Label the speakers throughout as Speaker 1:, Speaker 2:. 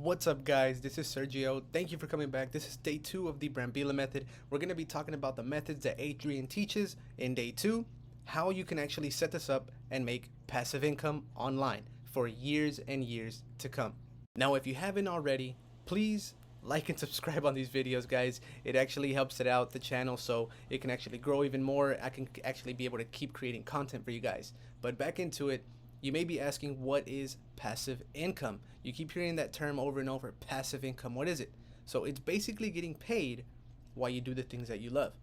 Speaker 1: What's up, guys? This is Sergio. Thank you for coming back. This is day 2 of the Brambila Method. We're going to be talking about the methods that Adrian teaches in day 2, how you can actually set this up and make passive income online for years and years to come. Now, if you haven't already, please like and subscribe on these videos, guys. It actually helps it out, the channel, so it can actually grow even more. I can actually be able to keep creating content for you guys. But back into it. You may be asking, what is passive income? You keep hearing that term over and over, passive income. What is it? So it's basically getting paid while you do the things that you love.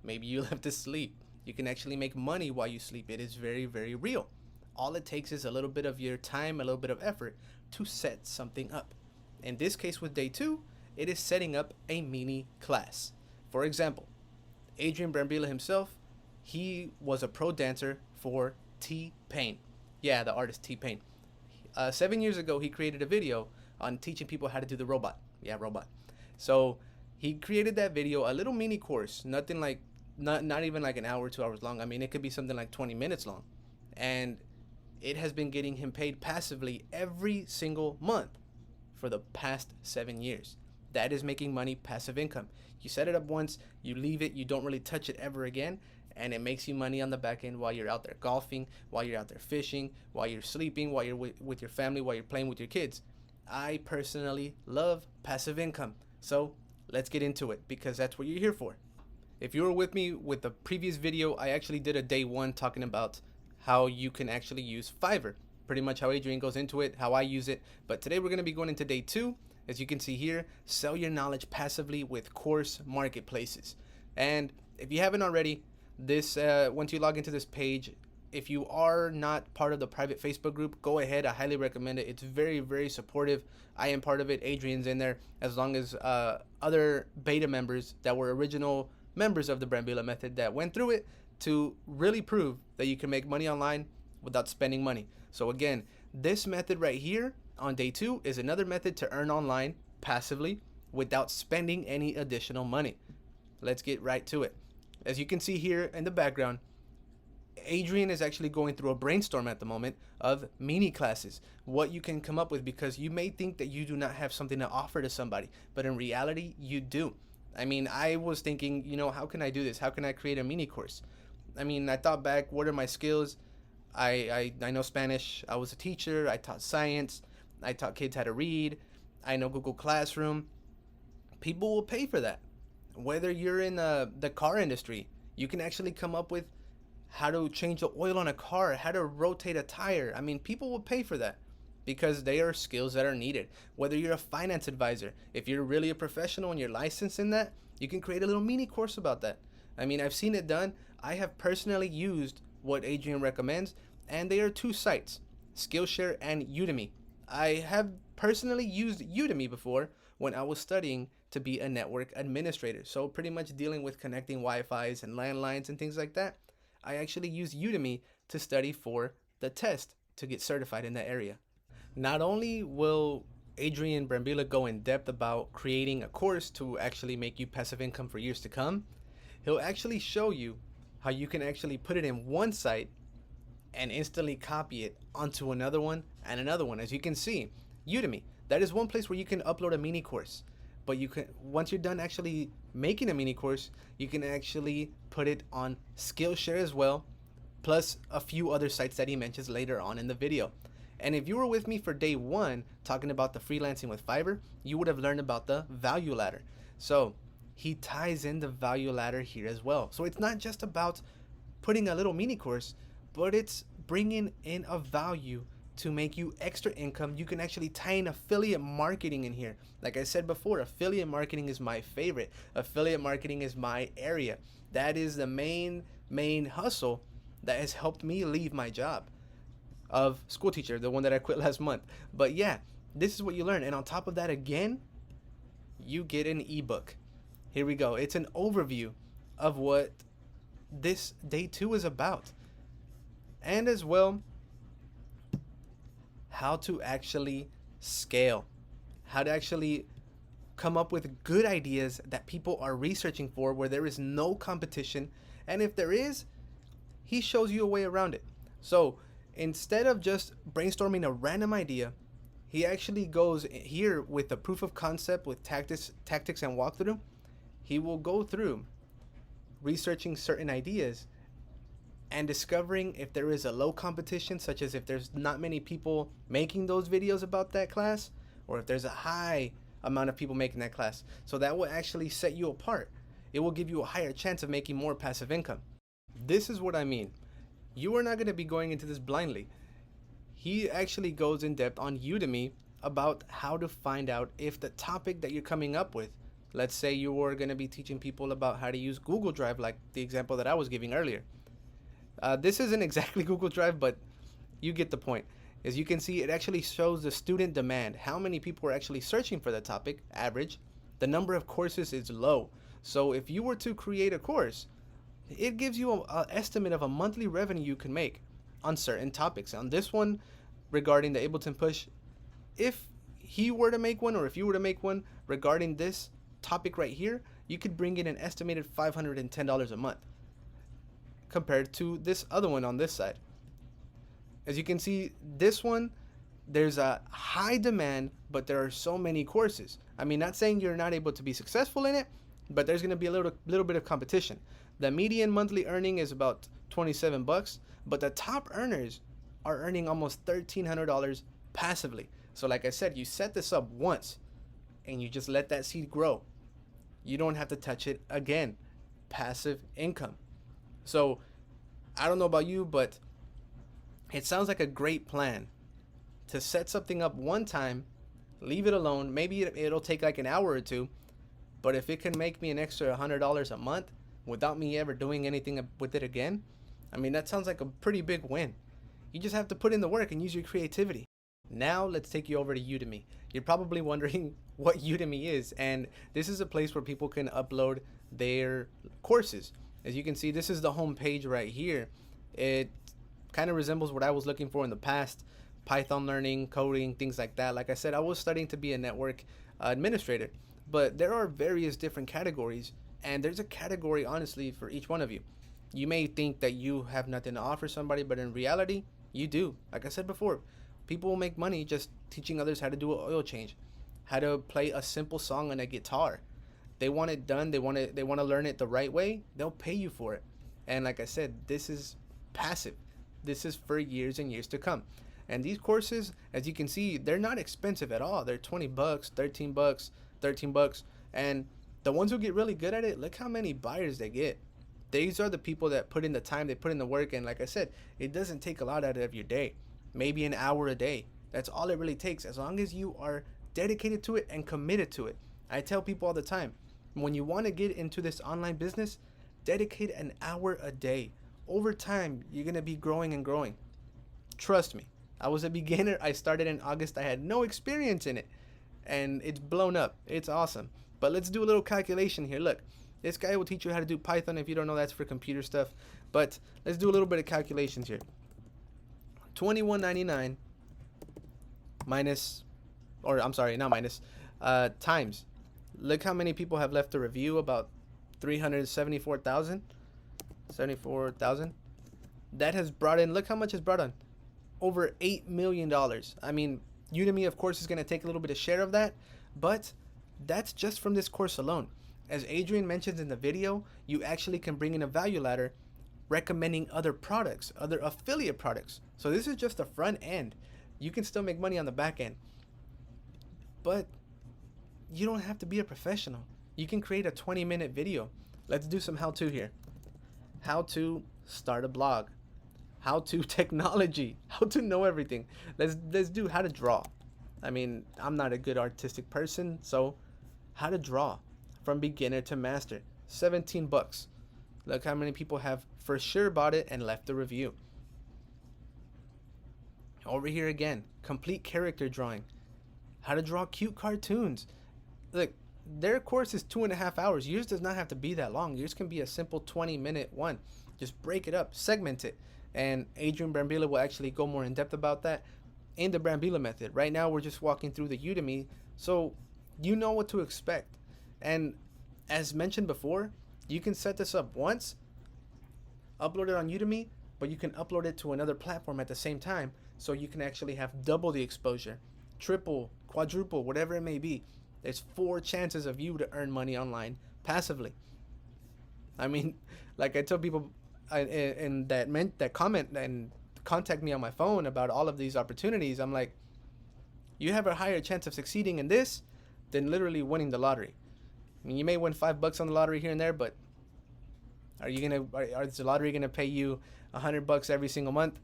Speaker 1: Maybe you love to sleep. You can actually make money while you sleep. It is very, very real. All it takes is a little bit of your time, a little bit of effort to set something up. In this case with day 2, it is setting up a mini class. For example, Adrian Brambila himself, he was a pro dancer for T-Pain. Yeah, the artist T-Pain. 7 years ago, he created a video on teaching people how to do the robot. Yeah, robot. So he created that video, a little mini course, nothing like, not even like an hour, 2 hours long. I mean, it could be something like 20 minutes long. And it has been getting him paid passively every single month for the past 7 years. That is making money, passive income. You set it up once, you leave it, you don't really touch it ever again, and it makes you money on the back end while you're out there golfing, while you're out there fishing, while you're sleeping, while you're with your family, while you're playing with your kids. I personally love passive income. So let's get into it, because that's what you're here for. If you were with me with the previous video, I actually did a day 1 talking about how you can actually use Fiverr. Pretty much how Adrian goes into it, how I use it. But today we're going to be going into day 2. As you can see here, sell your knowledge passively with course marketplaces. And if you haven't already, this once you log into this page, if you are not part of the private Facebook group, go ahead. I highly recommend it. It's very, very supportive. I am part of it. Adrian's in there, as long as other beta members that were original members of the Brambila Method that went through it to really prove that you can make money online without spending money. So again, this method right here on day 2 is another method to earn online passively without spending any additional money. Let's get right to it. As you can see here in the background, Adrian is actually going through a brainstorm at the moment of mini classes, what you can come up with, because you may think that you do not have something to offer to somebody, but in reality you do. I mean, I was thinking, how can I do this? How can I create a mini course? I mean, I thought back, what are my skills? I know Spanish. I was a teacher. I taught science. I taught kids how to read. I know Google Classroom. People will pay for that. Whether you're in the car industry, you can actually come up with how to change the oil on a car, how to rotate a tire. I mean, people will pay for that because they are skills that are needed. Whether you're a finance advisor, if you're really a professional and you're licensed in that, you can create a little mini course about that. I mean, I've seen it done. I have personally used what Adrian recommends, and they are 2 sites, Skillshare and Udemy. I have personally used Udemy before when I was studying to be a network administrator. So pretty much dealing with connecting Wi-Fi's and landlines and things like that. I actually used Udemy to study for the test to get certified in that area. Not only will Adrian Brambila go in depth about creating a course to actually make you passive income for years to come, he'll actually show you how you can actually put it in one site and instantly copy it onto another one and another one. As you can see, Udemy, that is one place where you can upload a mini course. But you can, once you're done actually making a mini course, you can actually put it on Skillshare as well, plus a few other sites that he mentions later on in the video. And if you were with me for day 1 talking about the freelancing with Fiverr, you would have learned about the value ladder. So he ties in the value ladder here as well. So it's not just about putting a little mini course, but it's bringing in a value to make you extra income. You can actually tie in affiliate marketing in here. Like I said before, affiliate marketing is my favorite. Affiliate marketing is my area. That is the main hustle that has helped me leave my job of school teacher, the one that I quit last month. But yeah, this is what you learn. And on top of that, again, you get an ebook. Here we go. It's an overview of what this day 2 is about. And as well, how to actually scale, how to actually come up with good ideas that people are researching for, where there is no competition. And if there is, he shows you a way around it. So instead of just brainstorming a random idea, he actually goes here with the proof of concept with tactics and walkthrough. He will go through researching certain ideas and discovering if there is a low competition, such as if there's not many people making those videos about that class, or if there's a high amount of people making that class. So that will actually set you apart. It will give you a higher chance of making more passive income. This is what I mean. You are not going to be going into this blindly. He actually goes in depth on Udemy about how to find out if the topic that you're coming up with, let's say you were going to be teaching people about how to use Google Drive, like the example that I was giving earlier. This isn't exactly Google Drive, but you get the point. As you can see, it actually shows the student demand, how many people are actually searching for the topic, average. The number of courses is low. So if you were to create a course, it gives you an estimate of a monthly revenue you can make on certain topics. On this one, regarding the Ableton Push, if he were to make one, or if you were to make one regarding this topic right here, you could bring in an estimated $510 a month compared to this other one on this side. As you can see, this one, there's a high demand, but there are so many courses. I mean, not saying you're not able to be successful in it, but there's going to be a little bit of competition. The median monthly earning is about $27, but the top earners are earning almost $1,300 passively. So like I said, you set this up once and you just let that seed grow. You don't have to touch it again. Passive income. So I don't know about you, but it sounds like a great plan to set something up one time, leave it alone. Maybe it'll take like an hour or two, but if it can make me an extra $100 a month without me ever doing anything with it again, I mean, that sounds like a pretty big win. You just have to put in the work and use your creativity. Now let's take you over to Udemy. You're probably wondering what Udemy is, and this is a place where people can upload their courses. As you can see, this is the home page right here. It kind of resembles what I was looking for in the past: Python learning, coding, things like that. Like I said, I was studying to be a network administrator, but there are various different categories, and there's a category, honestly, for each one of you. You may think that you have nothing to offer somebody, but in reality, you do. Like I said before, people will make money just teaching others how to do an oil change, how to play a simple song on a guitar. They want it done. They want to learn it the right way. They'll pay you for it. And like I said, this is passive. This is for years and years to come. And these courses, as you can see, they're not expensive at all. They're $20, $13, $13. And the ones who get really good at it, look how many buyers they get. These are the people that put in the time, they put in the work. And like I said, it doesn't take a lot out of your day. Maybe an hour a day. That's all it really takes, as long as you are dedicated to it and committed to it. I tell people all the time, when you want to get into this online business, dedicate an hour a day. Over time, you're going to be growing and growing. Trust me. I was a beginner. I started in August. I had no experience in it, and it's blown up. It's awesome. But let's do a little calculation here. Look, this guy will teach you how to do Python. If you don't know, that's for computer stuff. But let's do a little bit of calculations here. $21.99 minus, or I'm sorry, not minus, times. Look how many people have left a review, about 374,000. 74,000. That has brought in, look how much has brought on. Over $8 million. I mean, Udemy, of course, is going to take a little bit of share of that, but that's just from this course alone. As Adrian mentions in the video, you actually can bring in a value ladder recommending other products, other affiliate products. So this is just the front end. You can still make money on the back end, but you don't have to be a professional. You can create a 20-minute video. Let's do some how-to here. How to start a blog, how to technology, how to know everything. Let's do how to draw. I mean, I'm not a good artistic person, so how to draw from beginner to master. $17. Look how many people have for sure bought it and left a review. Over here again, complete character drawing, how to draw cute cartoons. Look, their course is 2.5 hours. Yours does not have to be that long. Yours can be a simple 20-minute one. Just break it up, segment it. And Adrian Brambila will actually go more in depth about that in the Brambila Method. Right now, we're just walking through the Udemy, so you know what to expect. And as mentioned before, you can set this up once, upload it on Udemy, but you can upload it to another platform at the same time, so you can actually have double the exposure. triple, quadruple, whatever it may be. There's 4 chances of you to earn money online passively. I mean, like I tell people and that comment and contact me on my phone about all of these opportunities, I'm like, you have a higher chance of succeeding in this than literally winning the lottery. I mean, you may win $5 on the lottery here and there, but is the lottery gonna pay you $100 every single month?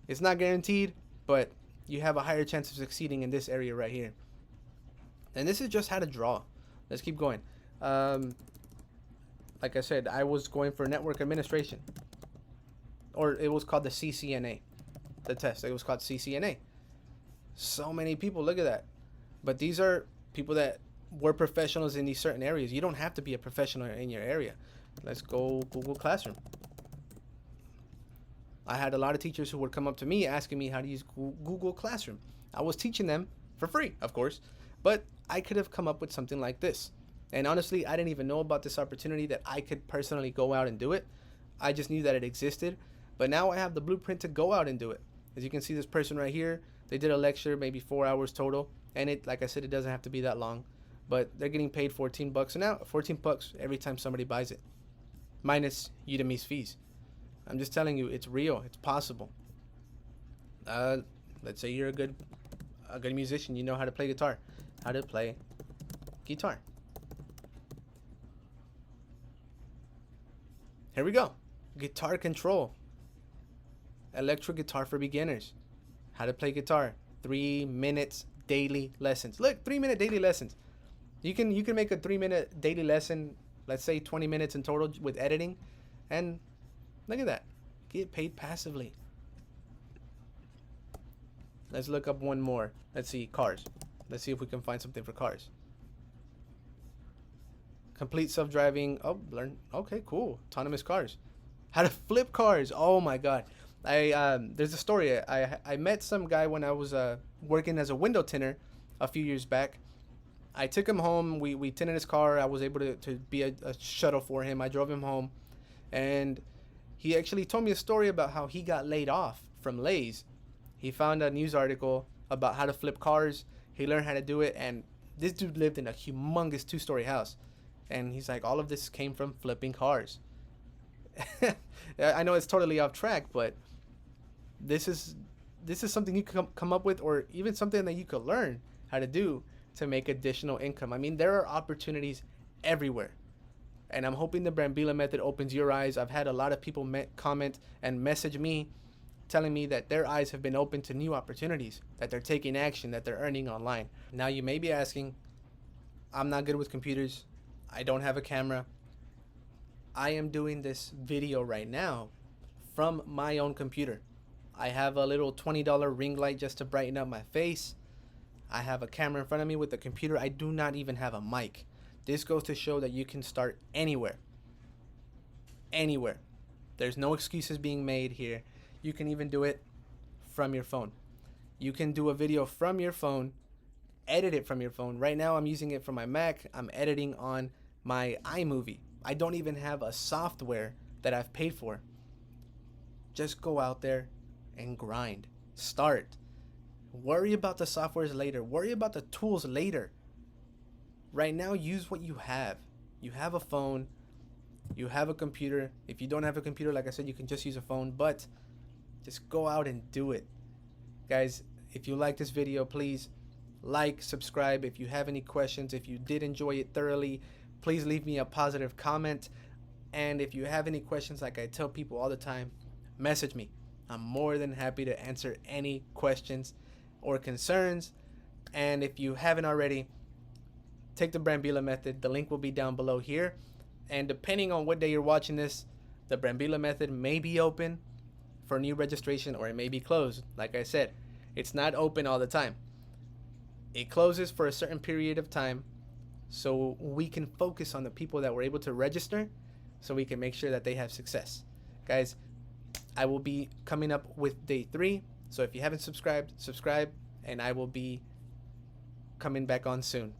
Speaker 1: It's not guaranteed, but you have a higher chance of succeeding in this area right here. And this is just how to draw. Let's keep going. Like I said, I was going for network administration, or it was called the CCNA, the test. It was called CCNA. So many people, look at that. But these are people that were professionals in these certain areas. You don't have to be a professional in your area. Let's go Google Classroom. I had a lot of teachers who would come up to me asking me how to use Google Classroom. I was teaching them for free, of course, but I could have come up with something like this. And honestly, I didn't even know about this opportunity that I could personally go out and do it. I just knew that it existed. But now I have the blueprint to go out and do it. As you can see, this person right here, they did a lecture, maybe 4 hours total. And it, like I said, it doesn't have to be that long. But they're getting paid $14 an hour, $14 every time somebody buys it, minus Udemy's fees. I'm just telling you, it's real. It's possible. Let's say you're a good musician. You know how to play guitar. How to play guitar. Here we go. Guitar control. Electric guitar for beginners. How to play guitar. 3 minutes daily lessons. Look, 3-minute daily lessons. You can make a 3-minute daily lesson, let's say 20 minutes in total with editing, and look at that. Get paid passively. Let's look up one more. Let's see, cars. Let's see if we can find something for cars. Complete self-driving. Oh, learn. Okay, cool. Autonomous cars. How to flip cars. Oh my God. There's a story. I met some guy when I was working as a window tinner a few years back. I took him home. We tinted his car. I was able to be a shuttle for him. I drove him home, and he actually told me a story about how he got laid off from Lay's. He found a news article about how to flip cars. He learned how to do it, and this dude lived in a humongous 2-story house. And he's like, all of this came from flipping cars. I know it's totally off track, but this is something you can come up with, or even something that you could learn how to do to make additional income. I mean, there are opportunities everywhere. And I'm hoping the Brambila Method opens your eyes. I've had a lot of people comment and message me telling me that their eyes have been open to new opportunities, that they're taking action, that they're earning online. Now you may be asking, I'm not good with computers. I don't have a camera. I am doing this video right now from my own computer. I have a little $20 ring light just to brighten up my face. I have a camera in front of me with a computer. I do not even have a mic. This goes to show that you can start anywhere. Anywhere. There's no excuses being made here. You can even do it from your phone. You can do a video from your phone, edit it from your phone. Right now I'm using it from my Mac. I'm editing on my iMovie. I don't even have a software that I've paid for. Just go out there and grind. Start. Worry about the softwares later. Worry about the tools later. Right now, use what you have. You have a phone. You have a computer. If you don't have a computer, like I said, you can just use a phone. But just go out and do it. Guys, if you like this video, please like, subscribe. If you have any questions, if you did enjoy it thoroughly, please leave me a positive comment. And if you have any questions, like I tell people all the time, message me. I'm more than happy to answer any questions or concerns. And if you haven't already, take the Brambila Method. The link will be down below here. And depending on what day you're watching this, the Brambila Method may be open for new registration, or it may be closed. Like I said, it's not open all the time. It closes for a certain period of time so we can focus on the people that were able to register, so we can make sure that they have success. Guys, I will be coming up with day 3. So if you haven't subscribed, subscribe, and I will be coming back on soon.